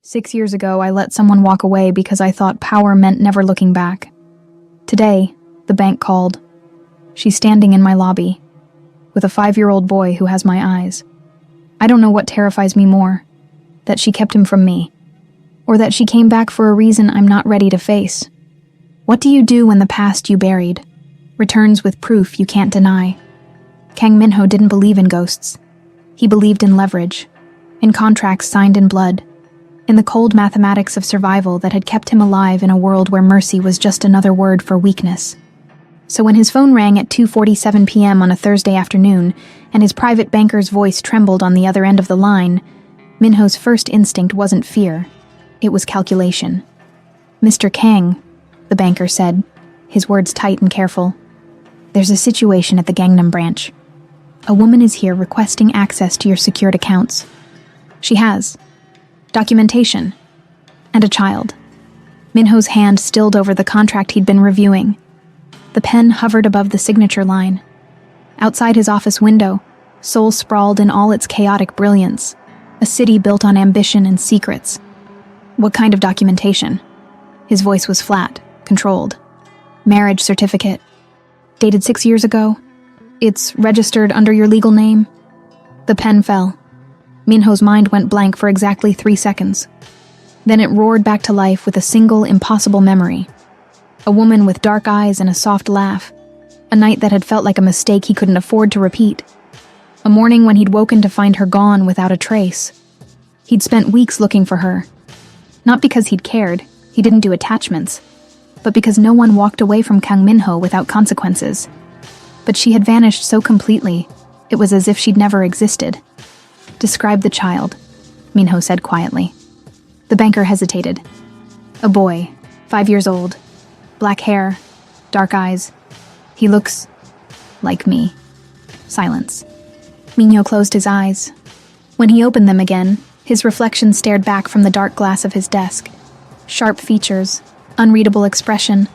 6 years ago, I let someone walk away because I thought power meant never looking back. Today, the bank called. She's standing in my lobby, with a 5-year-old boy who has my eyes. I don't know what terrifies me more, that she kept him from me, or that she came back for a reason I'm not ready to face. What do you do when the past you buried returns with proof you can't deny? Kang Minho didn't believe in ghosts. He believed in leverage, in contracts signed in blood, in the cold mathematics of survival that had kept him alive in a world where mercy was just another word for weakness. So when his phone rang at 2:47 p.m. on a Thursday afternoon, and his private banker's voice trembled on the other end of the line, Minho's first instinct wasn't fear. It was calculation. "Mr. Kang," the banker said, his words tight and careful. "There's a situation at the Gangnam branch. A woman is here requesting access to your secured accounts. She has documentation and a child." Minho's hand stilled over the contract he'd been reviewing. The pen hovered above the signature line. Outside his office window, Seoul sprawled in all its chaotic brilliance, a city built on ambition and secrets. "What kind of documentation?" His voice was flat, controlled. "Marriage certificate. Dated 6 years ago. It's registered under your legal name." The pen fell. Minho's mind went blank for exactly 3 seconds. Then it roared back to life with a single impossible memory. A woman with dark eyes and a soft laugh. A night that had felt like a mistake he couldn't afford to repeat. A morning when he'd woken to find her gone without a trace. He'd spent weeks looking for her. Not because he'd cared, he didn't do attachments, but because no one walked away from Kang Minho without consequences. But she had vanished so completely, it was as if she'd never existed. "Describe the child," Minho said quietly. The banker hesitated. "A boy, 5 years old, black hair, dark eyes. He looks like me." Silence. Minho closed his eyes. When he opened them again, his reflection stared back from the dark glass of his desk. Sharp features, unreadable expression,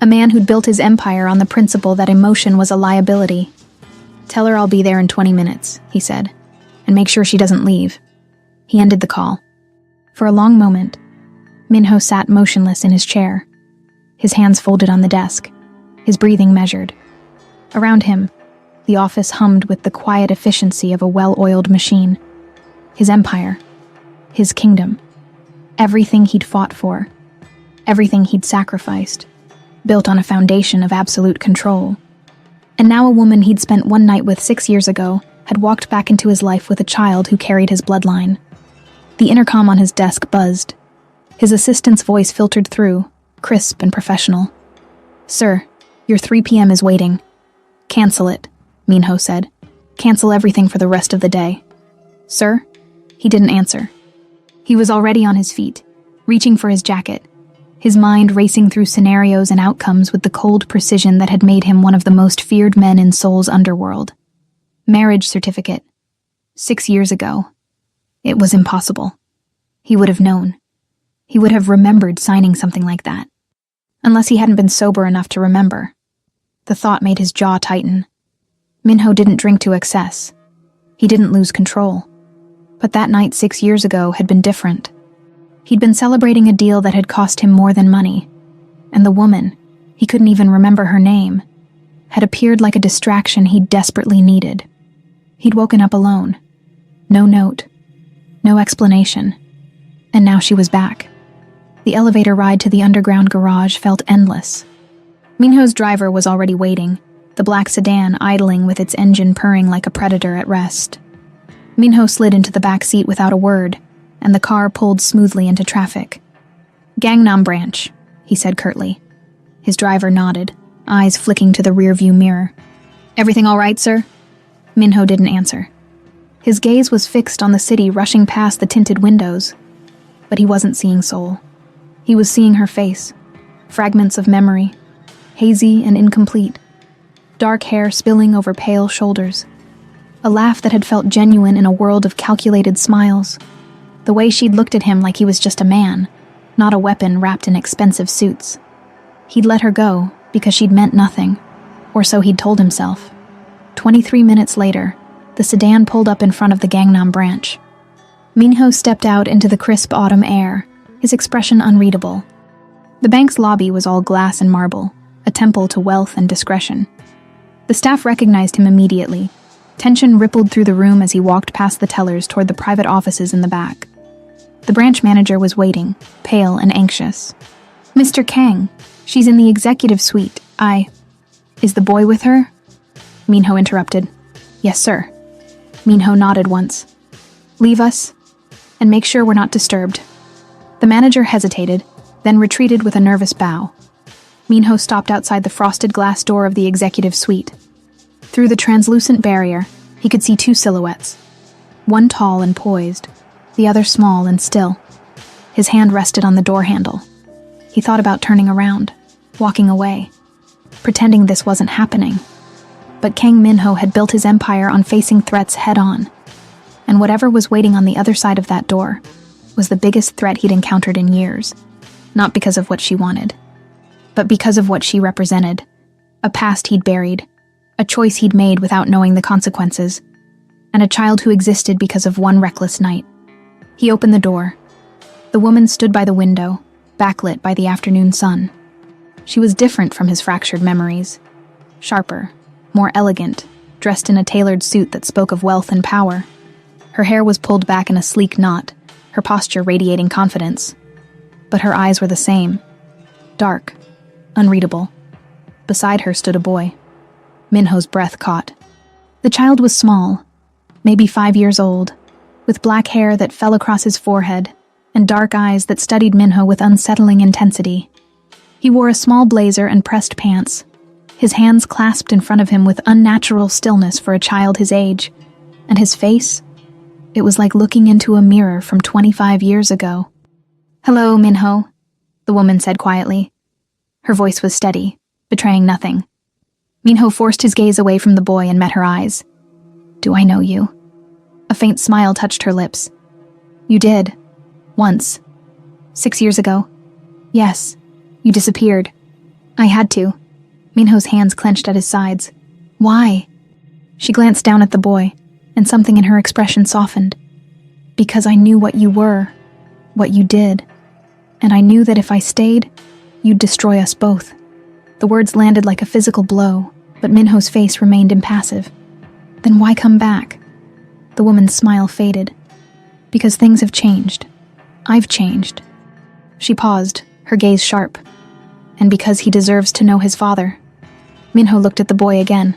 a man who'd built his empire on the principle that emotion was a liability. "Tell her I'll be there in 20 minutes, he said, "and make sure she doesn't leave." He ended the call. For a long moment, Minho sat motionless in his chair, his hands folded on the desk, his breathing measured. Around him, the office hummed with the quiet efficiency of a well-oiled machine. His empire, his kingdom, everything he'd fought for, everything he'd sacrificed, built on a foundation of absolute control. And now a woman he'd spent one night with 6 years ago had walked back into his life with a child who carried his bloodline. The intercom on his desk buzzed. His assistant's voice filtered through, crisp and professional. "Sir, your 3 p.m. is waiting." "Cancel it," Minho said. "Cancel everything for the rest of the day." "Sir?" He didn't answer. He was already on his feet, reaching for his jacket, his mind racing through scenarios and outcomes with the cold precision that had made him one of the most feared men in Seoul's underworld. Marriage certificate. 6 years ago. It was impossible. He would have known. He would have remembered signing something like that. Unless he hadn't been sober enough to remember. The thought made his jaw tighten. Minho didn't drink to excess. He didn't lose control. But that night 6 years ago had been different. He'd been celebrating a deal that had cost him more than money. And the woman, he couldn't even remember her name, had appeared like a distraction he desperately needed. He'd woken up alone. No note. No explanation. And now she was back. The elevator ride to the underground garage felt endless. Minho's driver was already waiting, the black sedan idling with its engine purring like a predator at rest. Minho slid into the back seat without a word, and the car pulled smoothly into traffic. "Gangnam branch," he said curtly. His driver nodded, eyes flicking to the rearview mirror. "Everything all right, sir?" Minho didn't answer. His gaze was fixed on the city rushing past the tinted windows. But he wasn't seeing Seoul. He was seeing her face, fragments of memory, hazy and incomplete, dark hair spilling over pale shoulders, a laugh that had felt genuine in a world of calculated smiles, the way she'd looked at him like he was just a man, not a weapon wrapped in expensive suits. He'd let her go because she'd meant nothing, or so he'd told himself. 23 minutes later, the sedan pulled up in front of the Gangnam branch. Minho stepped out into the crisp autumn air, his expression unreadable. The bank's lobby was all glass and marble, a temple to wealth and discretion. The staff recognized him immediately. Tension rippled through the room as he walked past the tellers toward the private offices in the back. The branch manager was waiting, pale and anxious. "Mr. Kang, she's in the executive suite. Is the boy with her?" Minho interrupted. "Yes, sir." Minho nodded once. "Leave us, and make sure we're not disturbed." The manager hesitated, then retreated with a nervous bow. Minho stopped outside the frosted glass door of the executive suite. Through the translucent barrier, he could see two silhouettes. One tall and poised, the other small and still. His hand rested on the door handle. He thought about turning around, walking away, pretending this wasn't happening. But Kang Minho had built his empire on facing threats head-on, and whatever was waiting on the other side of that door was the biggest threat he'd encountered in years, not because of what she wanted, but because of what she represented, a past he'd buried, a choice he'd made without knowing the consequences, and a child who existed because of one reckless night. He opened the door. The woman stood by the window, backlit by the afternoon sun. She was different from his fractured memories. Sharper, more elegant, dressed in a tailored suit that spoke of wealth and power. Her hair was pulled back in a sleek knot, her posture radiating confidence. But her eyes were the same. Dark, unreadable. Beside her stood a boy. Minho's breath caught. The child was small, maybe 5 years old, with black hair that fell across his forehead and dark eyes that studied Minho with unsettling intensity. He wore a small blazer and pressed pants, his hands clasped in front of him with unnatural stillness for a child his age, and his face, it was like looking into a mirror from 25 years ago. "Hello, Minho," the woman said quietly. Her voice was steady, betraying nothing. Minho forced his gaze away from the boy and met her eyes. "Do I know you?" A faint smile touched her lips. "You did. Once. 6 years ago. Yes. You disappeared. I had to." Minho's hands clenched at his sides. "Why?" She glanced down at the boy, and something in her expression softened. "Because I knew what you were, what you did. And I knew that if I stayed, you'd destroy us both." The words landed like a physical blow, but Minho's face remained impassive. "Then why come back?" The woman's smile faded. "Because things have changed. I've changed." She paused, her gaze sharp. "And because he deserves to know his father." Minho looked at the boy again.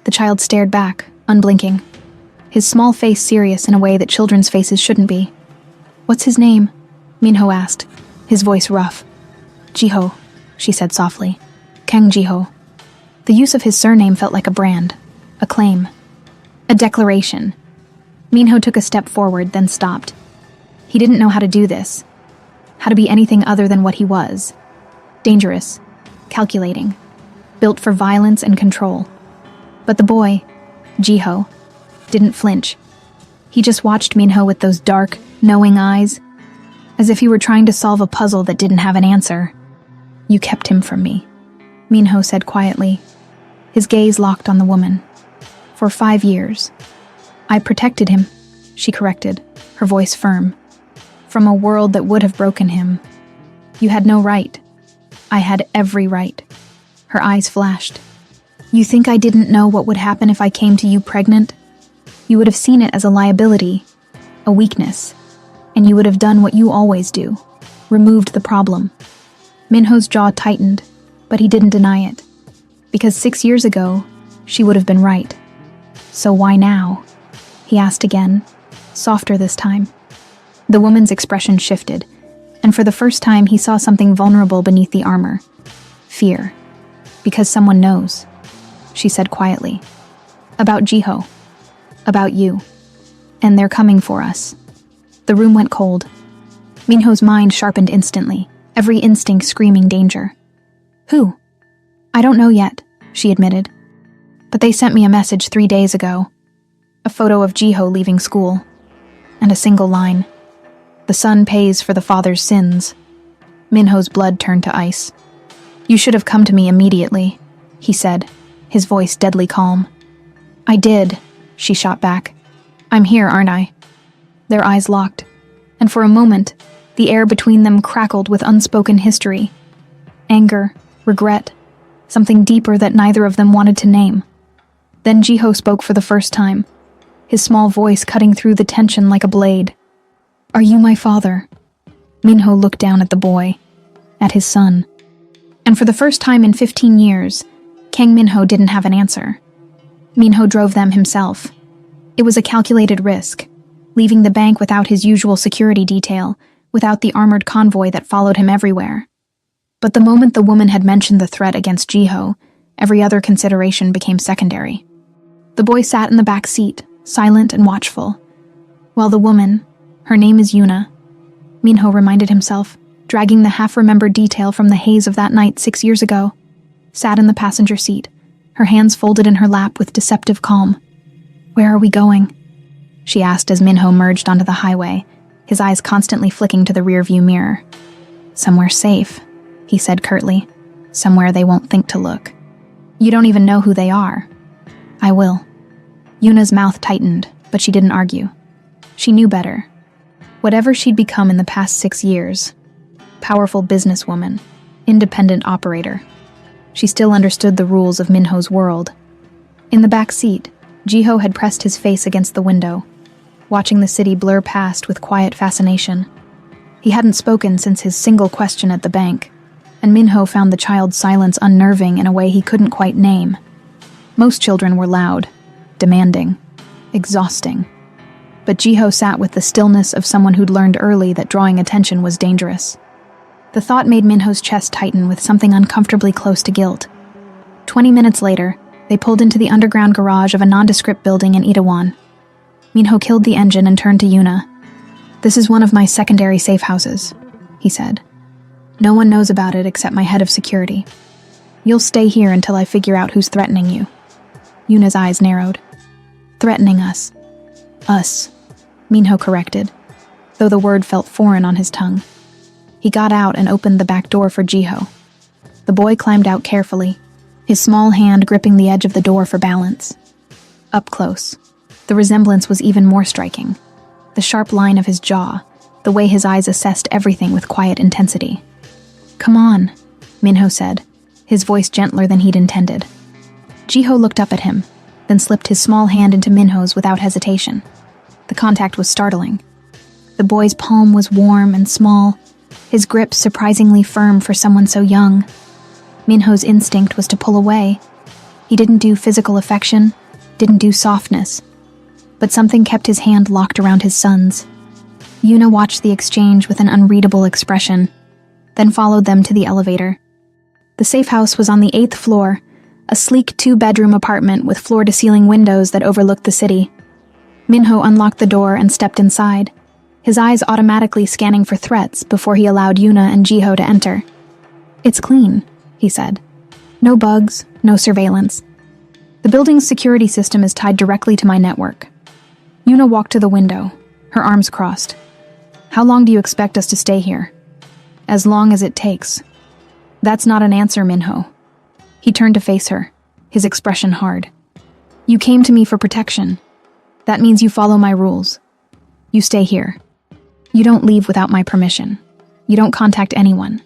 The child stared back, unblinking, his small face serious in a way that children's faces shouldn't be. "What's his name?" Minho asked, his voice rough. "Jiho," she said softly. "Kang Jiho." The use of his surname felt like a brand, a claim, a declaration. Minho took a step forward, then stopped. He didn't know how to do this, how to be anything other than what he was. Dangerous, calculating, built for violence and control. But the boy, Jiho, didn't flinch. He just watched Minho with those dark, knowing eyes, as if he were trying to solve a puzzle that didn't have an answer. "You kept him from me," Minho said quietly. His gaze locked on the woman. "For 5 years. I protected him," she corrected, her voice firm. "From a world that would have broken him. You had no right. I had every right." Her eyes flashed. "You think I didn't know what would happen if I came to you pregnant? You would have seen it as a liability, a weakness, and you would have done what you always do, removed the problem." Minho's jaw tightened, but he didn't deny it. Because 6 years ago, she would have been right. "So why now?" he asked again, softer this time. The woman's expression shifted, and for the first time he saw something vulnerable beneath the armor. Fear. "Because someone knows," she said quietly. "About Jiho. About you. And they're coming for us." The room went cold. Minho's mind sharpened instantly, every instinct screaming danger. "Who?" "I don't know yet," she admitted. "But they sent me a message 3 days ago. A photo of Jiho leaving school. And a single line. The son pays for the father's sins." Minho's blood turned to ice. "You should have come to me immediately," he said, his voice deadly calm. "I did," she shot back. "I'm here, aren't I?" Their eyes locked, and for a moment, the air between them crackled with unspoken history. Anger, regret, something deeper that neither of them wanted to name. Then Jiho spoke for the first time, his small voice cutting through the tension like a blade. "Are you my father?" Minho looked down at the boy, at his son. And for the first time in 15 years, Kang Minho didn't have an answer. Minho drove them himself. It was a calculated risk, leaving the bank without his usual security detail, without the armored convoy that followed him everywhere. But the moment the woman had mentioned the threat against Jiho, every other consideration became secondary. The boy sat in the back seat, silent and watchful, while the woman, her name is Yuna, Minho reminded himself, dragging the half-remembered detail from the haze of that night 6 years ago, sat in the passenger seat, her hands folded in her lap with deceptive calm. "Where are we going?" she asked as Minho merged onto the highway, his eyes constantly flicking to the rearview mirror. "Somewhere safe," he said curtly. "Somewhere they won't think to look. You don't even know who they are." "I will." Yuna's mouth tightened, but she didn't argue. She knew better. Whatever she'd become in the past 6 years, powerful businesswoman, independent operator, she still understood the rules of Minho's world. In the back seat, Jiho had pressed his face against the window, watching the city blur past with quiet fascination. He hadn't spoken since his single question at the bank, and Minho found the child's silence unnerving in a way he couldn't quite name. Most children were loud, demanding, exhausting. But Jiho sat with the stillness of someone who'd learned early that drawing attention was dangerous. The thought made Minho's chest tighten with something uncomfortably close to guilt. 20 minutes later, they pulled into the underground garage of a nondescript building in Itaewon. Minho killed the engine and turned to Yuna. "This is one of my secondary safe houses," he said. "No one knows about it except my head of security. You'll stay here until I figure out who's threatening you." Yuna's eyes narrowed. "Threatening us." "Us," Minho corrected, though the word felt foreign on his tongue. He got out and opened the back door for Jiho. The boy climbed out carefully, his small hand gripping the edge of the door for balance. Up close, the resemblance was even more striking. The sharp line of his jaw, the way his eyes assessed everything with quiet intensity. "Come on," Minho said, his voice gentler than he'd intended. Jiho looked up at him, then slipped his small hand into Minho's without hesitation. The contact was startling. The boy's palm was warm and small, his grip surprisingly firm for someone so young. Minho's instinct was to pull away. He didn't do physical affection, didn't do softness, but something kept his hand locked around his son's. Yuna watched the exchange with an unreadable expression, then followed them to the elevator. The safe house was on the 8th floor, a sleek 2-bedroom apartment with floor-to-ceiling windows that overlooked the city. Minho unlocked the door and stepped inside, his eyes automatically scanning for threats before he allowed Yuna and Jiho to enter. "It's clean," he said. "No bugs, no surveillance. The building's security system is tied directly to my network." Yuna walked to the window, her arms crossed. "How long do you expect us to stay here?" "As long as it takes." "That's not an answer, Minho." He turned to face her, his expression hard. "You came to me for protection. That means you follow my rules. You stay here. You don't leave without my permission. You don't contact anyone.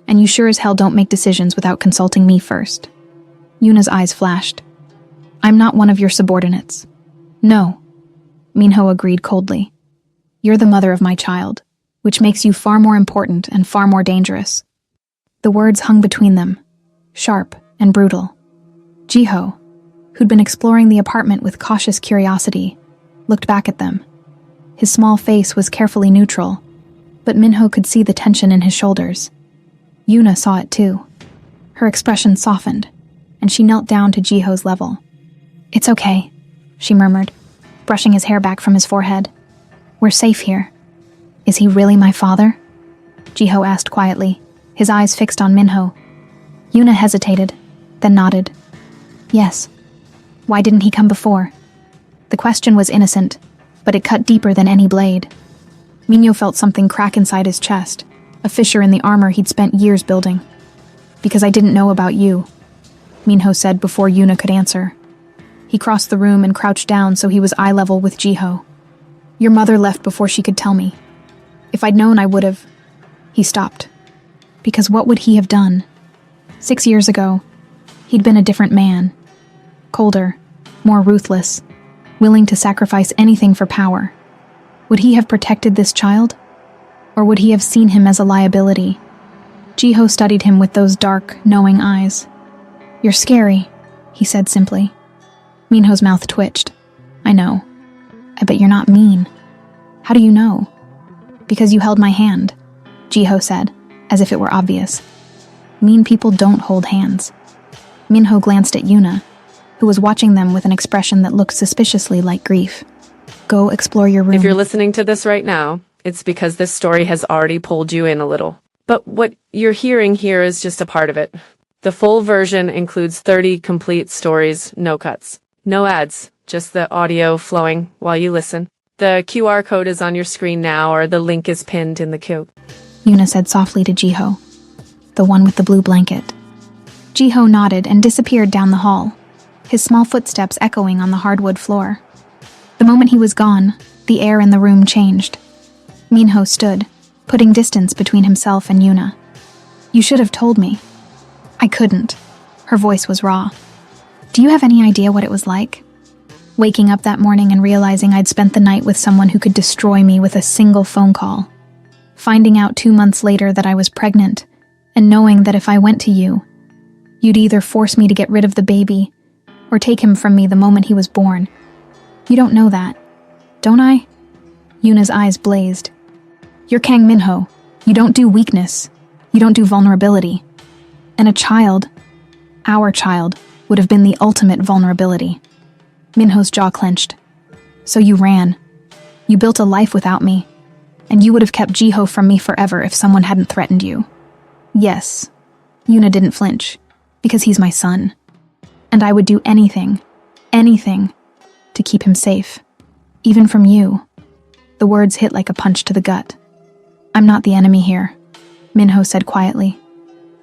And you sure as hell don't make decisions without consulting me first." Yuna's eyes flashed. "I'm not one of your subordinates." "No," Minho agreed coldly. "You're the mother of my child, which makes you far more important and far more dangerous." The words hung between them, sharp and brutal. Jiho, who'd been exploring the apartment with cautious curiosity, looked back at them. His small face was carefully neutral, but Minho could see the tension in his shoulders. Yuna saw it too. Her expression softened, and she knelt down to Jiho's level. "It's okay," she murmured, brushing his hair back from his forehead. "We're safe here." "Is he really my father?" Jiho asked quietly, his eyes fixed on Minho. Yuna hesitated, then nodded. "Yes." "Why didn't he come before?" The question was innocent, but it cut deeper than any blade. Minho felt something crack inside his chest, a fissure in the armor he'd spent years building. "Because I didn't know about you," Minho said before Yuna could answer. He crossed the room and crouched down so he was eye level with Jiho. Your mother left before she could tell me. If I'd known, I would have." He stopped. Because what would he have done? 6 years ago, he'd been a different man. Colder, more ruthless, willing to sacrifice anything for power. Would he have protected this child? Or would he have seen him as a liability? Jiho studied him with those dark, knowing eyes. "You're scary," he said simply. Minho's mouth twitched. "I know. I bet you're not mean." "How do you know?" "Because you held my hand," Jiho said, as if it were obvious. Mean people don't hold hands. Minho glanced at Yuna, who was watching them with an expression that looked suspiciously like grief. "Go explore your room." If you're listening to this right now, it's because this story has already pulled you in a little. But what you're hearing here is just a part of it. The full version includes 30 complete stories, no cuts. No ads, just the audio flowing while you listen. The QR code is on your screen now, or the link is pinned in the queue. Yuna said softly to Jiho. "The one with the blue blanket." Jiho nodded and disappeared down the hall, his small footsteps echoing on the hardwood floor. The moment he was gone, the air in the room changed. Minho stood, putting distance between himself and Yuna. "You should have told me." "I couldn't." Her voice was raw. "Do you have any idea what it was like? Waking up that morning and realizing I'd spent the night with someone who could destroy me with a single phone call. Finding out 2 months later that I was pregnant, and knowing that if I went to you, you'd either force me to get rid of the baby, or take him from me the moment he was born. You don't know that, don't I?" Yuna's eyes blazed. "You're Kang Minho. You don't do weakness. You don't do vulnerability. And a child, our child, would have been the ultimate vulnerability." Minho's jaw clenched. "So you ran. You built a life without me. And you would have kept Jiho from me forever if someone hadn't threatened you." "Yes." Yuna didn't flinch. "Because he's my son. And I would do anything, to keep him safe. Even from you." The words hit like a punch to the gut. "I'm not the enemy here," Minho said quietly.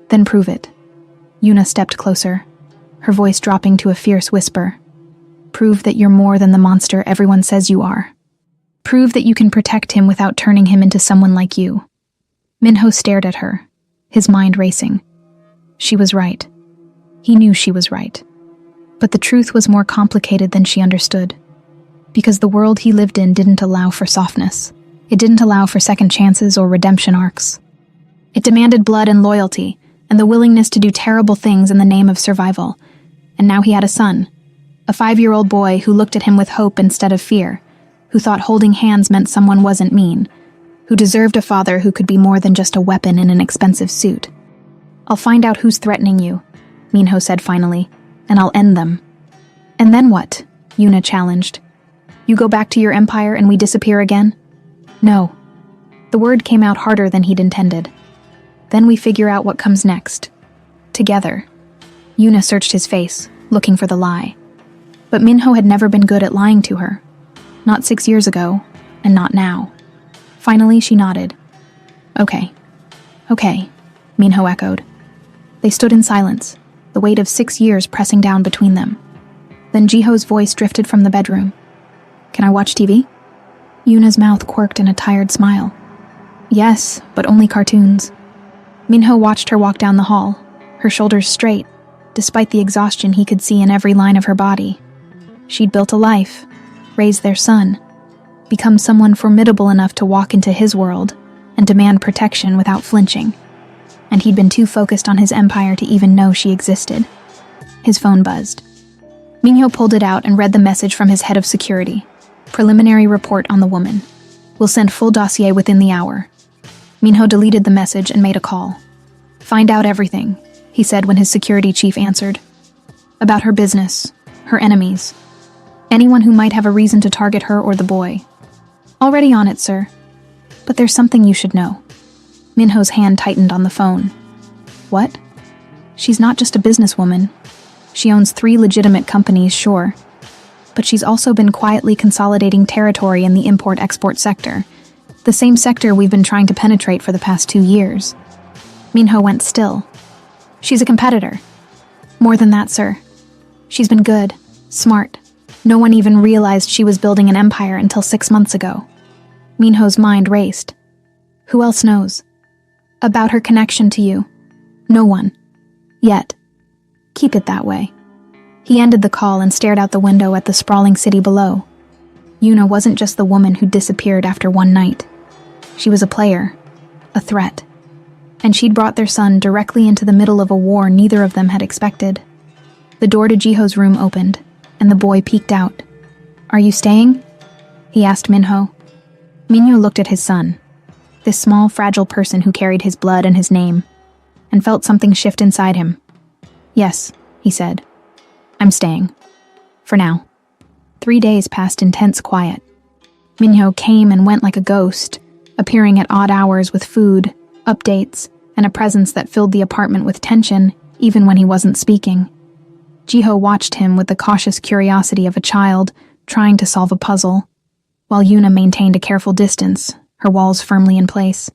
"Then prove it." Yuna stepped closer, her voice dropping to a fierce whisper. "Prove that you're more than the monster everyone says you are. Prove that you can protect him without turning him into someone like you." Minho stared at her, his mind racing. She was right. He knew she was right. But the truth was more complicated than she understood. Because the world he lived in didn't allow for softness. It didn't allow for second chances or redemption arcs. It demanded blood and loyalty, and the willingness to do terrible things in the name of survival. And now he had a son, a 5-year-old boy who looked at him with hope instead of fear, who thought holding hands meant someone wasn't mean, who deserved a father who could be more than just a weapon in an expensive suit. "I'll find out who's threatening you," Minho said finally, "and I'll end them." "And then what?" Yuna challenged. "You go back to your empire and we disappear again?" "No." The word came out harder than he'd intended. "Then we figure out what comes next. Together." Yuna searched his face, looking for the lie. But Minho had never been good at lying to her. Not 6 years ago, and not now. Finally, she nodded. Okay, Minho echoed. They stood in silence, the weight of 6 years pressing down between them. Then Jiho's voice drifted from the bedroom. "Can I watch TV?" Yuna's mouth quirked in a tired smile. "Yes, but only cartoons." Minho watched her walk down the hall, her shoulders straight, despite the exhaustion he could see in every line of her body. She'd built a life, raised their son, become someone formidable enough to walk into his world and demand protection without flinching. And he'd been too focused on his empire to even know she existed. His phone buzzed. Minho pulled it out and read the message from his head of security. Preliminary report on the woman. We'll send full dossier within the hour. Minho deleted the message and made a call. Find out everything, he said when his security chief answered. About her business, her enemies. Anyone who might have a reason to target her or the boy. Already on it, sir. But there's something you should know. Minho's hand tightened on the phone. What? She's not just a businesswoman. She owns 3 legitimate companies, sure. But she's also been quietly consolidating territory in the import-export sector, the same sector we've been trying to penetrate for the past 2 years. Minho went still. She's a competitor. More than that, sir. She's been good, smart, No one even realized she was building an empire until 6 months ago. Minho's mind raced. Who else knows? About her connection to you? No one. Yet. Keep it that way. He ended the call and stared out the window at the sprawling city below. Yuna wasn't just the woman who disappeared after one night. She was a player, a threat. And she'd brought their son directly into the middle of a war neither of them had expected. The door to Jiho's room opened, and the boy peeked out. "Are you staying?" he asked Minho. Minho looked at his son, this small, fragile person who carried his blood and his name, and felt something shift inside him. "Yes," he said. "I'm staying. For now." 3 days passed in tense quiet. Minho came and went like a ghost, appearing at odd hours with food, updates, and a presence that filled the apartment with tension, even when he wasn't speaking. Jiho watched him with the cautious curiosity of a child trying to solve a puzzle, while Yuna maintained a careful distance, her walls firmly in place.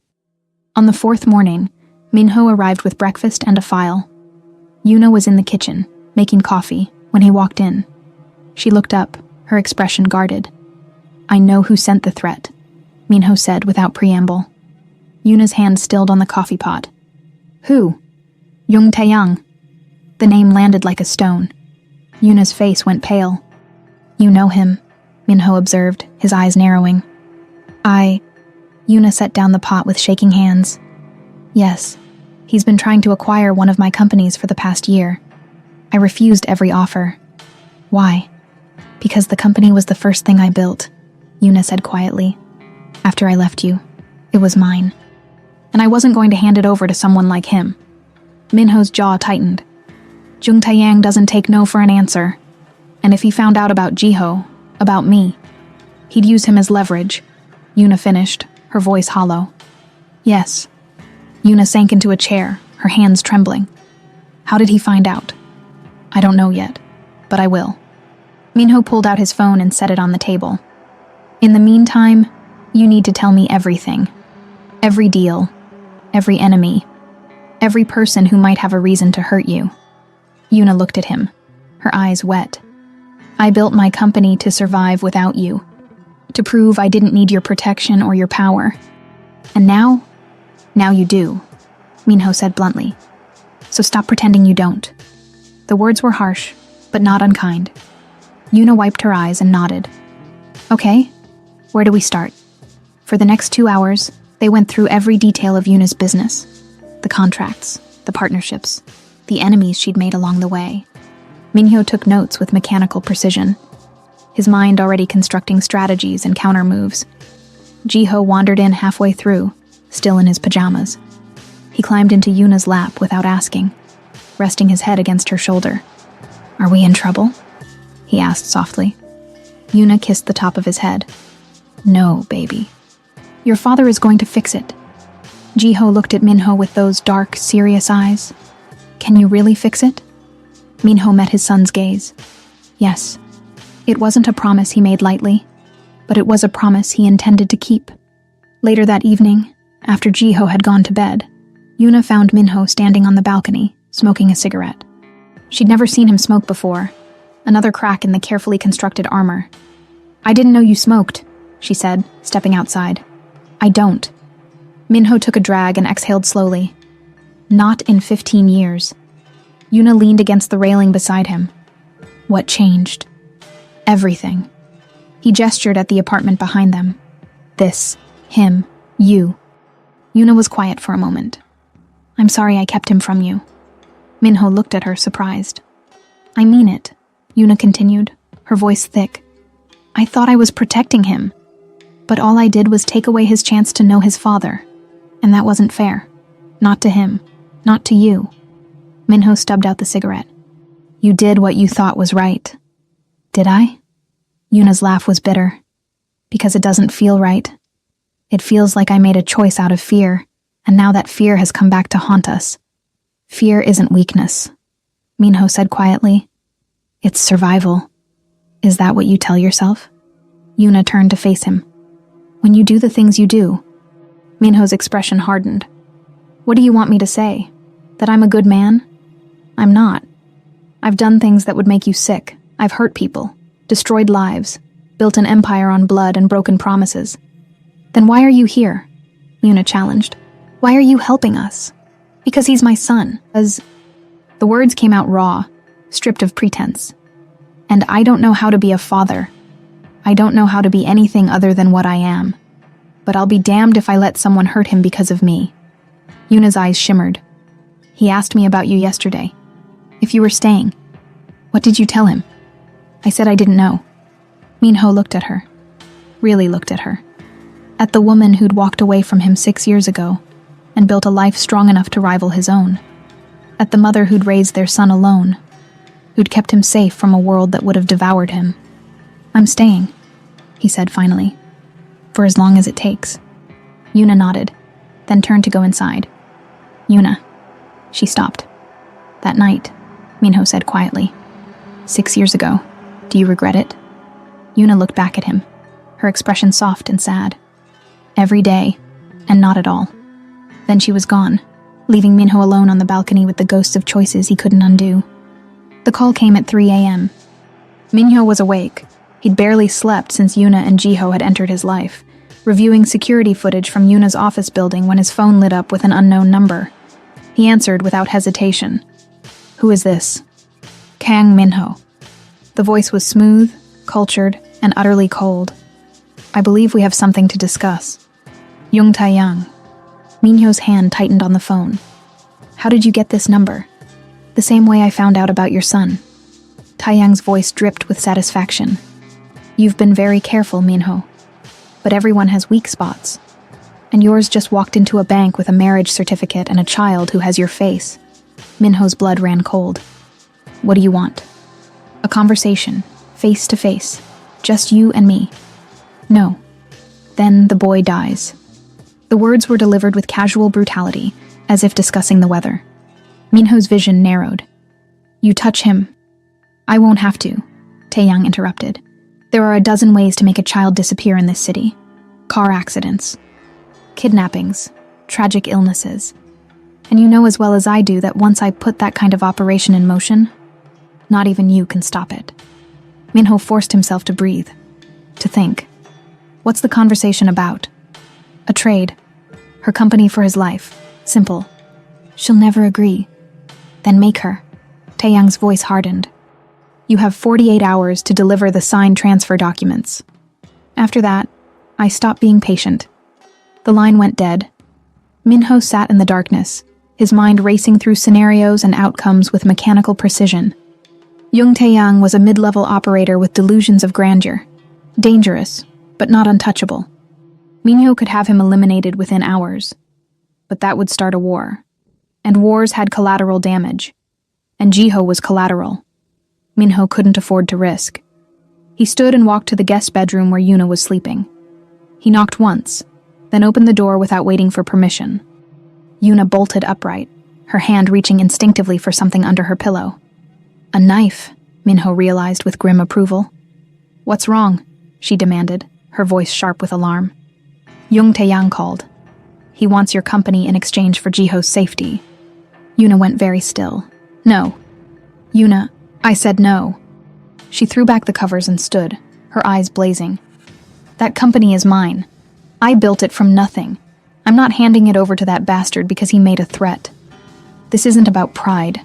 On the 4th morning, Minho arrived with breakfast and a file. Yuna was in the kitchen, making coffee, when he walked in. She looked up, her expression guarded. "I know who sent the threat," Minho said without preamble. Yuna's hand stilled on the coffee pot. "Who?" "Jung Taeyang." The name landed like a stone. Yuna's face went pale. "You know him," Minho observed, his eyes narrowing. Yuna set down the pot with shaking hands. "Yes, he's been trying to acquire one of my companies for the past year. I refused every offer." "Why?" "Because the company was the first thing I built," Yuna said quietly. "After I left you, it was mine. And I wasn't going to hand it over to someone like him." Minho's jaw tightened. Jung Taeyang doesn't take no for an answer. And if he found out about Jiho, about me, he'd use him as leverage. Yuna finished, her voice hollow. "Yes." Yuna sank into a chair, her hands trembling. "How did he find out?" "I don't know yet, but I will." Minho pulled out his phone and set it on the table. "In the meantime, you need to tell me everything. Every deal, every enemy, every person who might have a reason to hurt you." Yuna looked at him, her eyes wet. "I built my company to survive without you, to prove I didn't need your protection or your power. And now you do," Minho said bluntly. "So stop pretending you don't." The words were harsh, but not unkind. Yuna wiped her eyes and nodded. "Okay, where do we start?" For the next 2 hours, they went through every detail of Yuna's business. The contracts, the partnerships, the enemies she'd made along the way. Minho took notes with mechanical precision, his mind already constructing strategies and counter moves. Jiho wandered in halfway through, still in his pajamas. He climbed into Yuna's lap without asking, resting his head against her shoulder. "Are we in trouble?" he asked softly. Yuna kissed the top of his head. "No, baby. Your father is going to fix it." Jiho looked at Minho with those dark, serious eyes. "Can you really fix it?" Minho met his son's gaze. Yes. It wasn't a promise he made lightly, but it was a promise he intended to keep. Later that evening, after Jiho had gone to bed, Yuna found Minho standing on the balcony, smoking a cigarette. She'd never seen him smoke before, another crack in the carefully constructed armor. "I didn't know you smoked," she said, stepping outside. "I don't." Minho took a drag and exhaled slowly. "Not in 15 years. Yuna leaned against the railing beside him. "What changed?" "Everything." He gestured at the apartment behind them. "This, him, you." Yuna was quiet for a moment. "I'm sorry I kept him from you." Minho looked at her, surprised. "I mean it," Yuna continued, her voice thick. "I thought I was protecting him, but all I did was take away his chance to know his father, and that wasn't fair. Not to him, not to you." Minho stubbed out the cigarette. "You did what you thought was right." "Did I?" Yuna's laugh was bitter. "Because it doesn't feel right. It feels like I made a choice out of fear, and now that fear has come back to haunt us. Fear isn't weakness," Minho said quietly. "It's survival." "Is that what you tell yourself?" Yuna turned to face him. "When you do the things you do." Minho's expression hardened. "What do you want me to say? That I'm a good man? I'm not. I've done things that would make you sick. I've hurt people. destroyed lives, built an empire on blood and broken promises. Then why are you here? Yuna challenged. Why are you helping us? Because he's my son. The words came out raw, stripped of pretense. And I don't know how to be a father. I don't know how to be anything other than what I am. But I'll be damned if I let someone hurt him because of me. Yuna's eyes shimmered. He asked me about you yesterday. If you were staying. What did you tell him? I said I didn't know. Minho looked at her. Really looked at her. At the woman who'd walked away from him 6 years ago and built a life strong enough to rival his own. At the mother who'd raised their son alone, who'd kept him safe from a world that would have devoured him. I'm staying, he said finally. For as long as it takes. Yuna nodded, then turned to go inside. Yuna. She stopped. That night, Minho said quietly. 6 years ago. Do you regret it? Yuna looked back at him, her expression soft and sad. Every day, and not at all. Then she was gone, leaving Minho alone on the balcony with the ghosts of choices he couldn't undo. The call came at 3 a.m. Minho was awake. He'd barely slept since Yuna and Jiho had entered his life, reviewing security footage from Yuna's office building when his phone lit up with an unknown number. He answered without hesitation. Who is this? Kang Minho. The voice was smooth, cultured, and utterly cold. I believe we have something to discuss. Jung Taeyang. Minho's hand tightened on the phone. How did you get this number? The same way I found out about your son. Taeyang's voice dripped with satisfaction. You've been very careful, Minho. But everyone has weak spots. And yours just walked into a bank with a marriage certificate and a child who has your face. Minho's blood ran cold. What do you want? A conversation, face to face. Just you and me. No. Then the boy dies. The words were delivered with casual brutality, as if discussing the weather. Minho's vision narrowed. You touch him. I won't have to, Taeyang interrupted. There are a dozen ways to make a child disappear in this city. Car accidents, kidnappings, tragic illnesses. And you know as well as I do that once I put that kind of operation in motion, not even you can stop it. Minho forced himself to breathe, to think. What's the conversation about? A trade. Her company for his life. Simple. She'll never agree. Then make her. Taeyang's voice hardened. You have 48 hours to deliver the signed transfer documents. After that, I stopped being patient. The line went dead. Minho sat in the darkness, his mind racing through scenarios and outcomes with mechanical precision. Jung Taeyang was a mid-level operator with delusions of grandeur. Dangerous, but not untouchable. Minho could have him eliminated within hours. But that would start a war. And wars had collateral damage. And Jiho was collateral. Minho couldn't afford to risk. He stood and walked to the guest bedroom where Yuna was sleeping. He knocked once, then opened the door without waiting for permission. Yuna bolted upright, her hand reaching instinctively for something under her pillow. A knife, Minho realized with grim approval. What's wrong? She demanded, her voice sharp with alarm. Jung Taeyang called. He wants your company in exchange for Jiho's safety. Yuna went very still. No. Yuna, I said no. She threw back the covers and stood, her eyes blazing. That company is mine. I built it from nothing. I'm not handing it over to that bastard because he made a threat. This isn't about pride,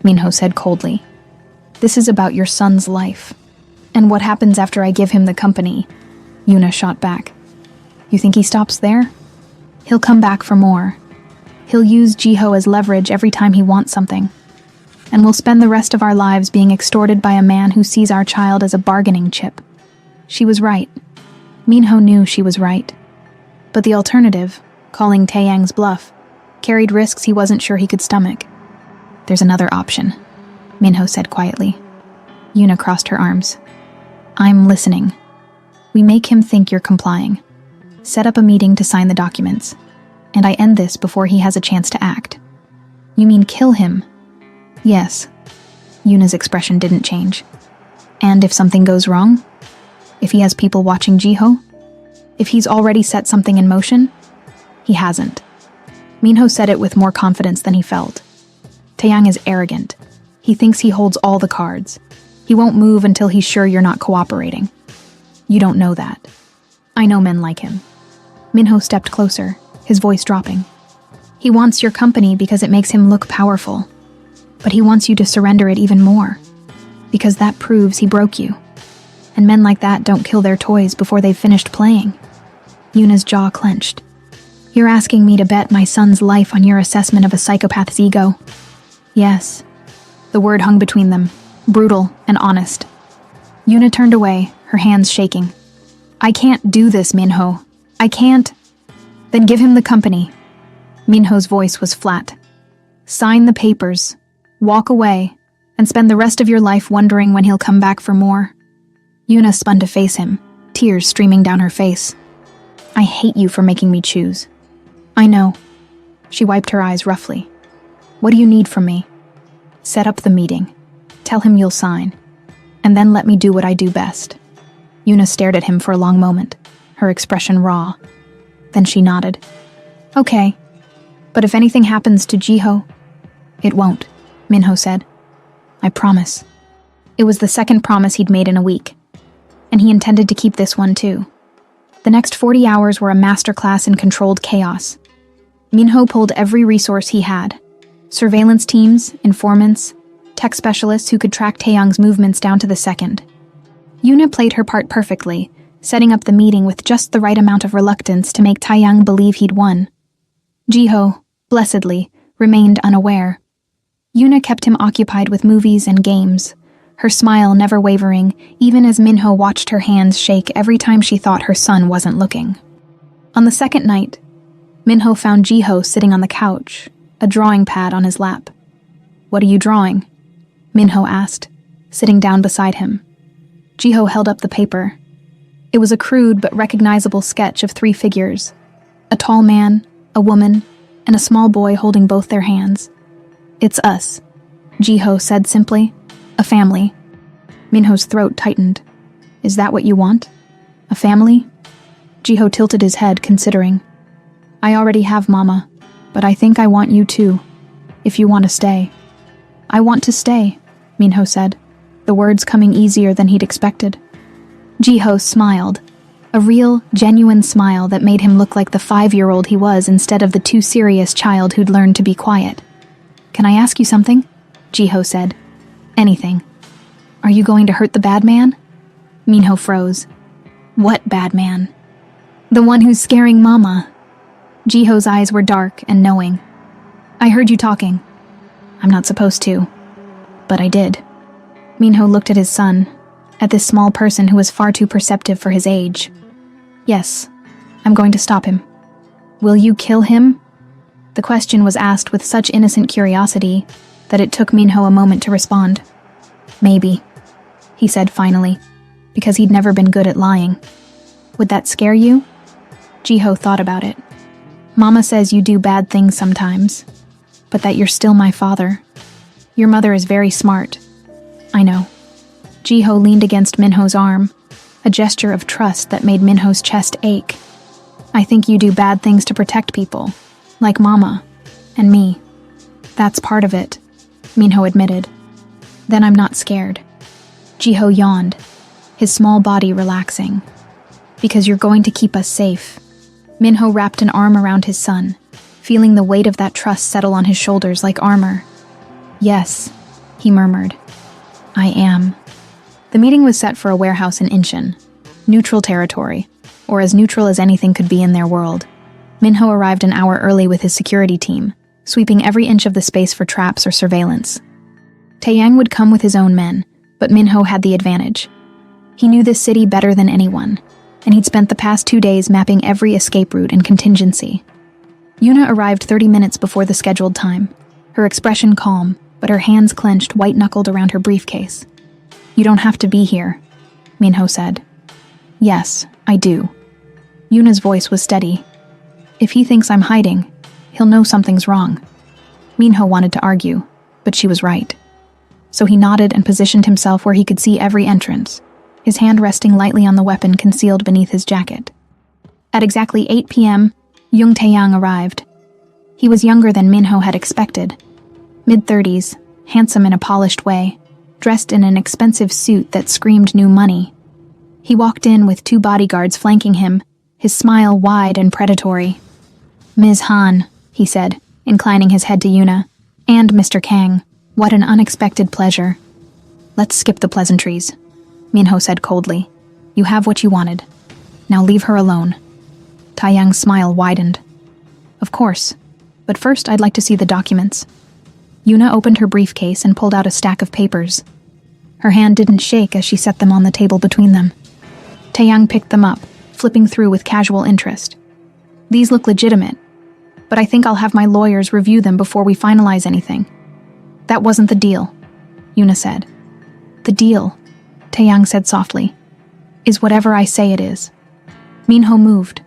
Minho said coldly. This is about your son's life. And what happens after I give him the company? Yuna shot back. You think he stops there? He'll come back for more. He'll use Jiho as leverage every time he wants something. And we'll spend the rest of our lives being extorted by a man who sees our child as a bargaining chip. She was right. Minho knew she was right. But the alternative, calling Taeyang's bluff, carried risks he wasn't sure he could stomach. There's another option, Minho said quietly. Yuna crossed her arms. I'm listening. We make him think you're complying. Set up a meeting to sign the documents. And I end this before he has a chance to act. You mean kill him? Yes. Yuna's expression didn't change. And if something goes wrong? If he has people watching Jiho? If he's already set something in motion? He hasn't. Minho said it with more confidence than he felt. Taeyang is arrogant. He thinks he holds all the cards. He won't move until he's sure you're not cooperating. You don't know that. I know men like him. Minho stepped closer, his voice dropping. He wants your company because it makes him look powerful. But he wants you to surrender it even more, because that proves he broke you. And men like that don't kill their toys before they've finished playing. Yuna's jaw clenched. You're asking me to bet my son's life on your assessment of a psychopath's ego? Yes. The word hung between them, brutal and honest. Yuna turned away, her hands shaking. I can't do this, Minho. I can't. Then give him the company. Minho's voice was flat. Sign the papers, walk away, and spend the rest of your life wondering when he'll come back for more. Yuna spun to face him, tears streaming down her face. I hate you for making me choose. I know. She wiped her eyes roughly. What do you need from me? Set up the meeting. Tell him you'll sign. And then let me do what I do best. Yuna stared at him for a long moment, her expression raw. Then she nodded. Okay. But if anything happens to Jiho... It won't, Minho said. I promise. It was the second promise he'd made in a week. And he intended to keep this one too. The next 40 hours were a masterclass in controlled chaos. Minho pulled every resource he had. Surveillance teams, informants, tech specialists who could track Taeyang's movements down to the second. Yuna played her part perfectly, setting up the meeting with just the right amount of reluctance to make Taeyang believe he'd won. Jiho, blessedly, remained unaware. Yuna kept him occupied with movies and games, her smile never wavering, even as Minho watched her hands shake every time she thought her son wasn't looking. On the second night, Minho found Jiho sitting on the couch, a drawing pad on his lap. What are you drawing? Minho asked, sitting down beside him. Jiho held up the paper. It was a crude but recognizable sketch of 3 figures, a tall man, a woman, and a small boy holding both their hands. It's us, Jiho said simply. A family. Minho's throat tightened. Is that what you want? A family? Jiho tilted his head, considering. I already have Mama, but I think I want you too, if you want to stay. I want to stay, Minho said, the words coming easier than he'd expected. Jiho smiled, a real, genuine smile that made him look like the 5-year-old he was instead of the too serious child who'd learned to be quiet. Can I ask you something? Jiho said. Anything. Are you going to hurt the bad man? Minho froze. What bad man? The one who's scaring Mama. Jiho's eyes were dark and knowing. I heard you talking. I'm not supposed to. But I did. Minho looked at his son, at this small person who was far too perceptive for his age. Yes, I'm going to stop him. Will you kill him? The question was asked with such innocent curiosity that it took Minho a moment to respond. Maybe, he said finally, because he'd never been good at lying. Would that scare you? Jiho thought about it. Mama says you do bad things sometimes, but that you're still my father. Your mother is very smart. I know. Jiho leaned against Minho's arm, a gesture of trust that made Minho's chest ache. I think you do bad things to protect people, like Mama, and me. That's part of it, Minho admitted. Then I'm not scared. Jiho yawned, his small body relaxing. Because you're going to keep us safe. Minho wrapped an arm around his son, feeling the weight of that trust settle on his shoulders like armor. Yes, he murmured. I am. The meeting was set for a warehouse in Incheon, neutral territory, or as neutral as anything could be in their world. Minho arrived an hour early with his security team, sweeping every inch of the space for traps or surveillance. Taeyang would come with his own men, but Minho had the advantage. He knew this city better than anyone, and he'd spent the past 2 days mapping every escape route and contingency. Yuna arrived 30 minutes before the scheduled time, her expression calm, but her hands clenched white-knuckled around her briefcase. You don't have to be here, Minho said. Yes, I do. Yuna's voice was steady. If he thinks I'm hiding, he'll know something's wrong. Minho wanted to argue, but she was right. So he nodded and positioned himself where he could see every entrance, his hand resting lightly on the weapon concealed beneath his jacket. At exactly 8 p.m., Jung Taeyang arrived. He was younger than Minho had expected. Mid-30s, handsome in a polished way, dressed in an expensive suit that screamed new money. He walked in with 2 bodyguards flanking him, his smile wide and predatory. "Ms. Han," he said, inclining his head to Yuna, "and Mr. Kang, what an unexpected pleasure." "Let's skip the pleasantries," Minho said coldly. "You have what you wanted. Now leave her alone." Taeyang's smile widened. "Of course, but first I'd like to see the documents." Yuna opened her briefcase and pulled out a stack of papers. Her hand didn't shake as she set them on the table between them. Taeyang picked them up, flipping through with casual interest. "These look legitimate, but I think I'll have my lawyers review them before we finalize anything." "That wasn't the deal," Yuna said. "The deal," Taeyang said softly, "is whatever I say it is." Minho moved.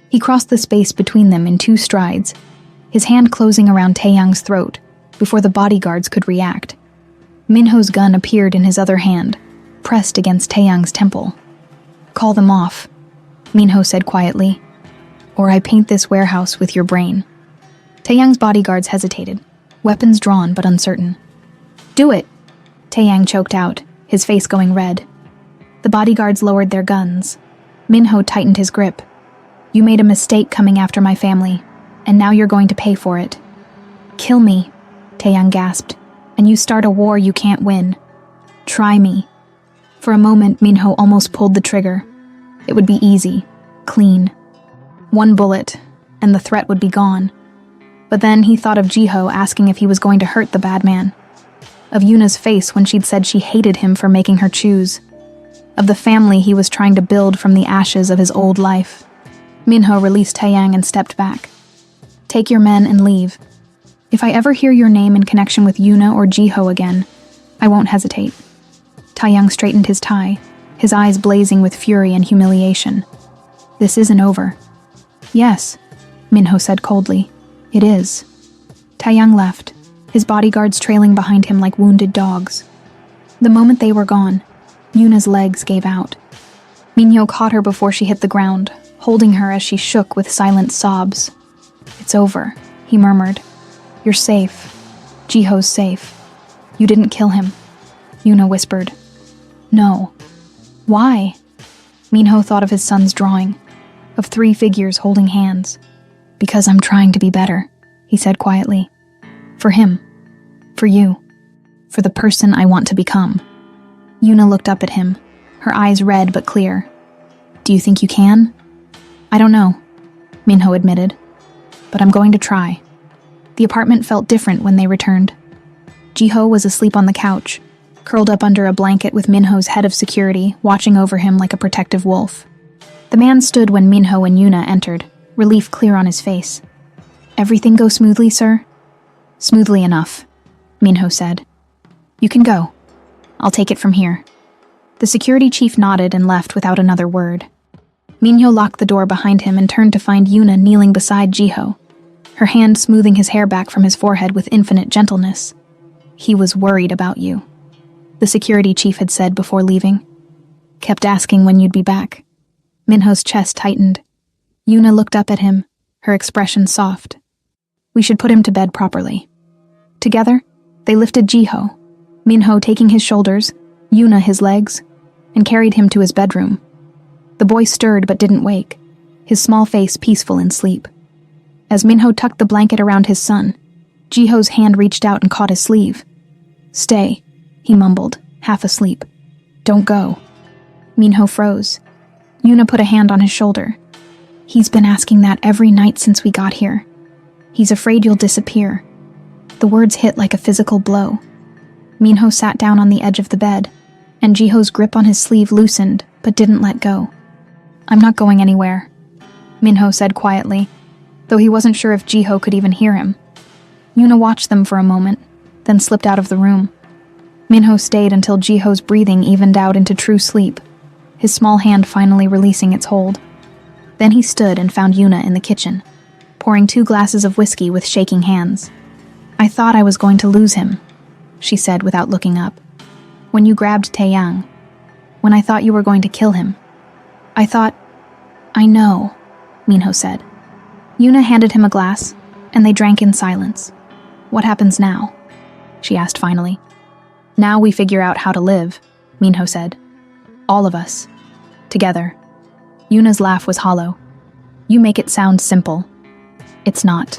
He crossed the space between them in 2 strides, his hand closing around Taeyang's throat before the bodyguards could react. Minho's gun appeared in his other hand, pressed against Taeyang's temple. "Call them off," Minho said quietly, "or I paint this warehouse with your brain." Taeyang's bodyguards hesitated, weapons drawn but uncertain. "Do it," Taeyang choked out, his face going red. The bodyguards lowered their guns. Minho tightened his grip. "You made a mistake coming after my family, and now you're going to pay for it." "Kill me," Taeyang gasped, "and you start a war you can't win. Try me." For a moment, Minho almost pulled the trigger. It would be easy, clean. 1 bullet, and the threat would be gone. But then he thought of Jiho asking if he was going to hurt the bad man. Of Yuna's face when she'd said she hated him for making her choose. Of the family he was trying to build from the ashes of his old life. Minho released Taeyang and stepped back. "Take your men and leave. If I ever hear your name in connection with Yuna or Jiho again, I won't hesitate." Taeyang straightened his tie, his eyes blazing with fury and humiliation. "This isn't over." "Yes," Minho said coldly. "It is." Taeyang left, his bodyguards trailing behind him like wounded dogs. The moment they were gone, Yuna's legs gave out. Minho caught her before she hit the ground, holding her as she shook with silent sobs. "It's over," he murmured. "You're safe. Jiho's safe. You didn't kill him," Yuna whispered. "No." "Why?" Minho thought of his son's drawing, of 3 figures holding hands. "Because I'm trying to be better," he said quietly. "For him. For you. For the person I want to become." Yuna looked up at him, her eyes red but clear. "Do you think you can?" "I don't know," Minho admitted. "But I'm going to try." The apartment felt different when they returned. Jiho was asleep on the couch, curled up under a blanket with Minho's head of security watching over him like a protective wolf. The man stood when Minho and Yuna entered, relief clear on his face. "Everything go smoothly, sir?" "Smoothly enough," Minho said. "You can go. I'll take it from here." The security chief nodded and left without another word. Minho locked the door behind him and turned to find Yuna kneeling beside Jiho, her hand smoothing his hair back from his forehead with infinite gentleness. "He was worried about you," the security chief had said before leaving. "Kept asking when you'd be back." Minho's chest tightened. Yuna looked up at him, her expression soft. "We should put him to bed properly." Together, they lifted Jiho, Minho taking his shoulders, Yuna his legs, and carried him to his bedroom. The boy stirred but didn't wake, his small face peaceful in sleep. As Minho tucked the blanket around his son, Jiho's hand reached out and caught his sleeve. "Stay," he mumbled, half asleep. "Don't go." Minho froze. Yuna put a hand on his shoulder. "He's been asking that every night since we got here. He's afraid you'll disappear." The words hit like a physical blow. Minho sat down on the edge of the bed, and Jiho's grip on his sleeve loosened, but didn't let go. "I'm not going anywhere," Minho said quietly, though he wasn't sure if Jiho could even hear him. Yuna watched them for a moment, then slipped out of the room. Minho stayed until Jiho's breathing evened out into true sleep, his small hand finally releasing its hold. Then he stood and found Yuna in the kitchen, pouring 2 glasses of whiskey with shaking hands. "I thought I was going to lose him," she said without looking up. "When you grabbed Taeyang. When I thought you were going to kill him. I thought—" "I know," Minho said. Yuna handed him a glass, and they drank in silence. "What happens now?" she asked finally. Now we figure out how to live, Minho said. All of us. Together. Yuna's laugh was hollow. You make it sound simple. It's not.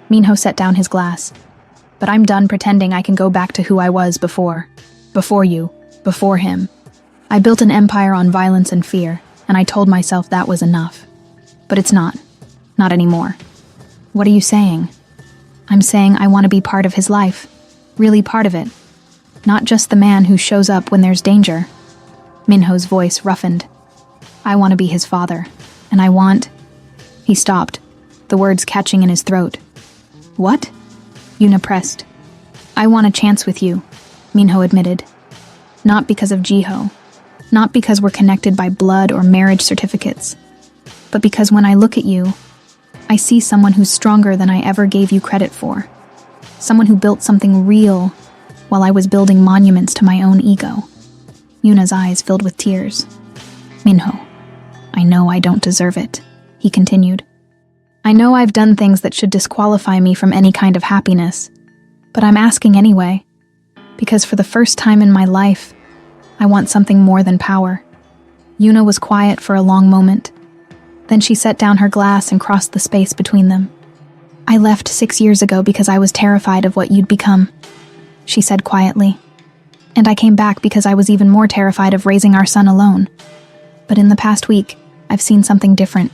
Minho set down his glass. But I'm done pretending I can go back to who I was before. Before you. Before him. I built an empire on violence and fear, and I told myself that was enough. But it's not. Not anymore. What are you saying? I'm saying I want to be part of his life. Really part of it. Not just the man who shows up when there's danger. Minho's voice roughened. I want to be his father. And I want... He stopped, the words catching in his throat. What? Yuna pressed. I want a chance with you, Minho admitted. Not because of Jiho. Not because we're connected by blood or marriage certificates. But because when I look at you, I see someone who's stronger than I ever gave you credit for. Someone who built something real while I was building monuments to my own ego. Yuna's eyes filled with tears. Minho, I know I don't deserve it, he continued. I know I've done things that should disqualify me from any kind of happiness, but I'm asking anyway, because for the first time in my life, I want something more than power. Yuna was quiet for a long moment. Then she set down her glass and crossed the space between them. I left 6 years ago because I was terrified of what you'd become, she said quietly. And I came back because I was even more terrified of raising our son alone. But in the past week, I've seen something different.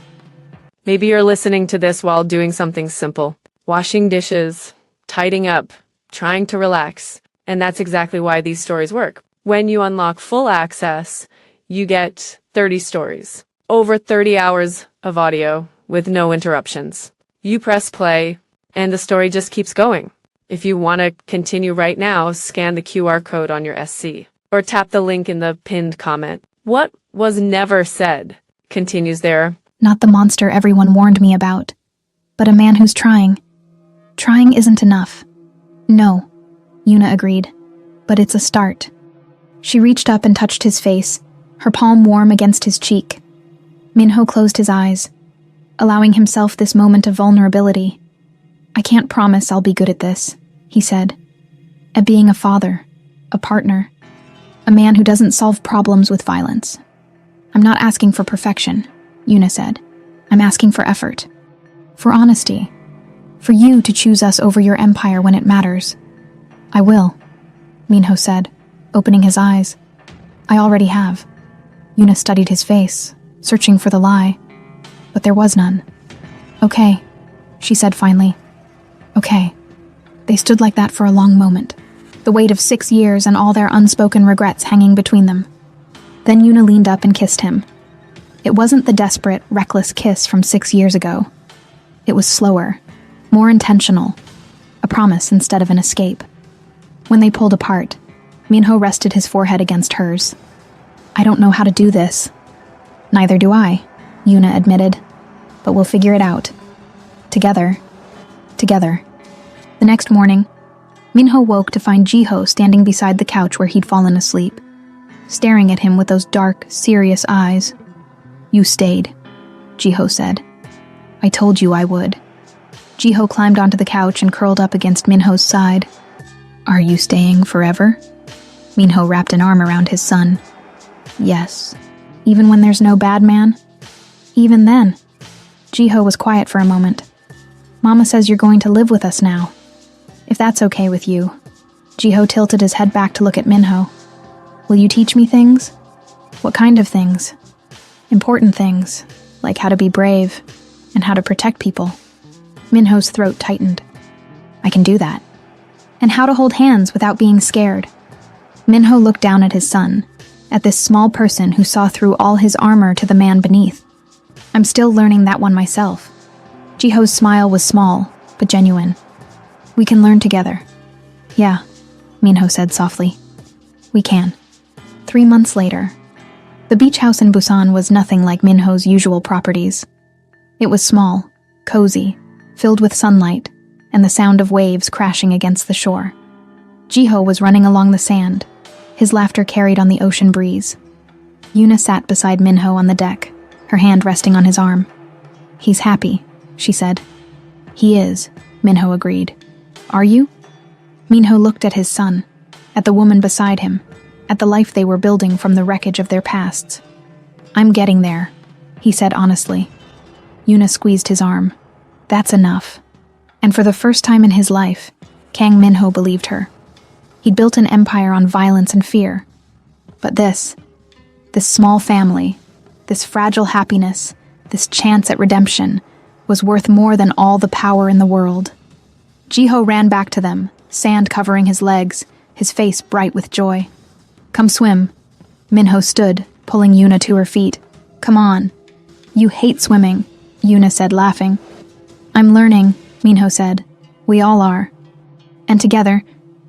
Maybe you're listening to this while doing something simple. Washing dishes, tidying up, trying to relax. And that's exactly why these stories work. When you unlock full access, you get 30 stories. Over 30 hours of audio with no interruptions. You press play, and the story just keeps going. If you want to continue right now, scan the QR code on your SC, or tap the link in the pinned comment. What was never said continues there. Not the monster everyone warned me about, but a man who's trying. Trying isn't enough. No, Yuna agreed, but it's a start. She reached up and touched his face, her palm warm against his cheek. Minho closed his eyes, allowing himself this moment of vulnerability. I can't promise I'll be good at this, he said. At being a father, a partner, a man who doesn't solve problems with violence. I'm not asking for perfection, Yuna said. I'm asking for effort. For honesty. For you to choose us over your empire when it matters. I will, Minho said, opening his eyes. I already have. Yuna studied his face, searching for the lie. But there was none. Okay, she said finally. Okay. They stood like that for a long moment, the weight of 6 years and all their unspoken regrets hanging between them. Then Yuna leaned up and kissed him. It wasn't the desperate, reckless kiss from 6 years ago. It was slower, more intentional, a promise instead of an escape. When they pulled apart, Minho rested his forehead against hers. I don't know how to do this. Neither do I, Yuna admitted, but we'll figure it out. Together. Together. The next morning, Minho woke to find Jiho standing beside the couch where he'd fallen asleep, staring at him with those dark, serious eyes. You stayed, Jiho said. I told you I would. Jiho climbed onto the couch and curled up against Minho's side. Are you staying forever? Minho wrapped an arm around his son. Yes. Even when there's no bad man? Even then. Jiho was quiet for a moment. Mama says you're going to live with us now. If that's okay with you. Jiho tilted his head back to look at Minho. Will you teach me things? What kind of things? Important things, like how to be brave and how to protect people. Minho's throat tightened. I can do that. And how to hold hands without being scared. Minho looked down at his son, at this small person who saw through all his armor to the man beneath. I'm still learning that one myself. Jiho's smile was small, but genuine. We can learn together. Yeah, Minho said softly. We can. 3 months later, the beach house in Busan was nothing like Minho's usual properties. It was small, cozy, filled with sunlight, and the sound of waves crashing against the shore. Jiho was running along the sand, his laughter carried on the ocean breeze. Yuna sat beside Minho on the deck, her hand resting on his arm. He's happy, she said. He is, Minho agreed. Are you? Minho looked at his son, at the woman beside him, at the life they were building from the wreckage of their pasts. "I'm getting there," he said honestly. Yuna squeezed his arm. "That's enough." And for the first time in his life, Kang Minho believed her. He'd built an empire on violence and fear. But this small family, this fragile happiness, this chance at redemption, was worth more than all the power in the world. Jiho ran back to them, sand covering his legs, his face bright with joy. "Come swim." Minho stood, pulling Yuna to her feet. "Come on." "You hate swimming," Yuna said, laughing. "I'm learning," Minho said. "We all are." And together,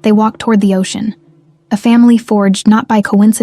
they walked toward the ocean, a family forged not by coincidence